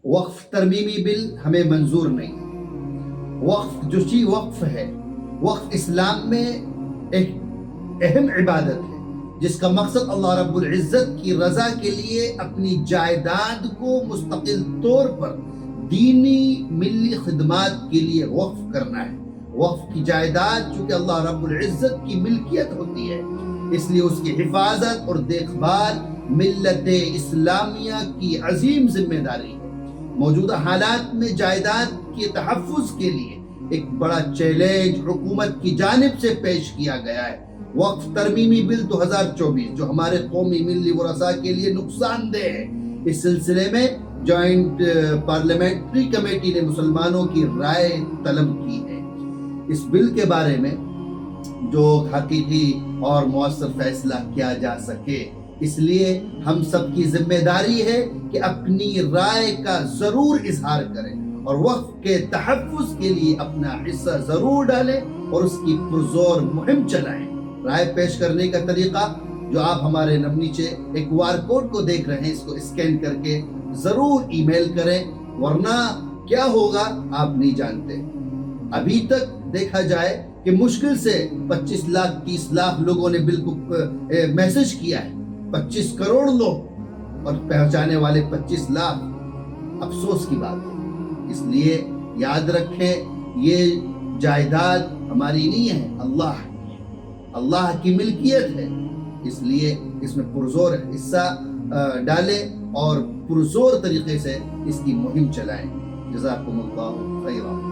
وقف ترمیمی بل ہمیں منظور نہیں. وقف جو چیز وقف ہے، وقف اسلام میں ایک اہم عبادت ہے جس کا مقصد اللہ رب العزت کی رضا کے لیے اپنی جائیداد کو مستقل طور پر دینی ملی خدمات کے لیے وقف کرنا ہے. وقف کی جائیداد چونکہ اللہ رب العزت کی ملکیت ہوتی ہے، اس لیے اس کی حفاظت اور دیکھ بھال ملت اسلامیہ کی عظیم ذمہ داری ہے. موجودہ حالات میں جائیداد کے تحفظ کے لیے ایک بڑا چیلنج حکومت کی جانب سے پیش کیا گیا ہے. وقف ترمیمی بل 2024 جو ہمارے قومی ملی ورثاء کے لیے نقصان دہ ہے، اس سلسلے میں جوائنٹ پارلیمنٹری کمیٹی نے مسلمانوں کی رائے طلب کی ہے. اس بل کے بارے میں جو حقیقی اور مؤثر فیصلہ کیا جا سکے، اس لیے ہم سب کی ذمہ داری ہے کہ اپنی رائے کا ضرور اظہار کریں اور وقف کے تحفظ کے لیے اپنا حصہ ضرور ڈالیں اور اس کی پرزور مہم چلائیں. رائے پیش کرنے کا طریقہ جو آپ ہمارے نیچے ایک QR کوڈ کو دیکھ رہے ہیں، اس کو اسکین کر کے ضرور ای میل کریں، ورنہ کیا ہوگا آپ نہیں جانتے. ابھی تک دیکھا جائے کہ مشکل سے 25 لاکھ 30 لاکھ لوگوں نے بل کو میسج کیا ہے. 25 کروڑ لوگ اور پہنچانے والے 25 لاکھ. افسوس کی بات ہے. اس لیے یاد رکھیں یہ جائیداد ہماری نہیں ہے، اللہ کی ملکیت ہے. اس لیے اس میں پرزور حصہ ڈالیں اور پرزور طریقے سے اس کی مہم چلائیں. جزاکم اللہ خیرا.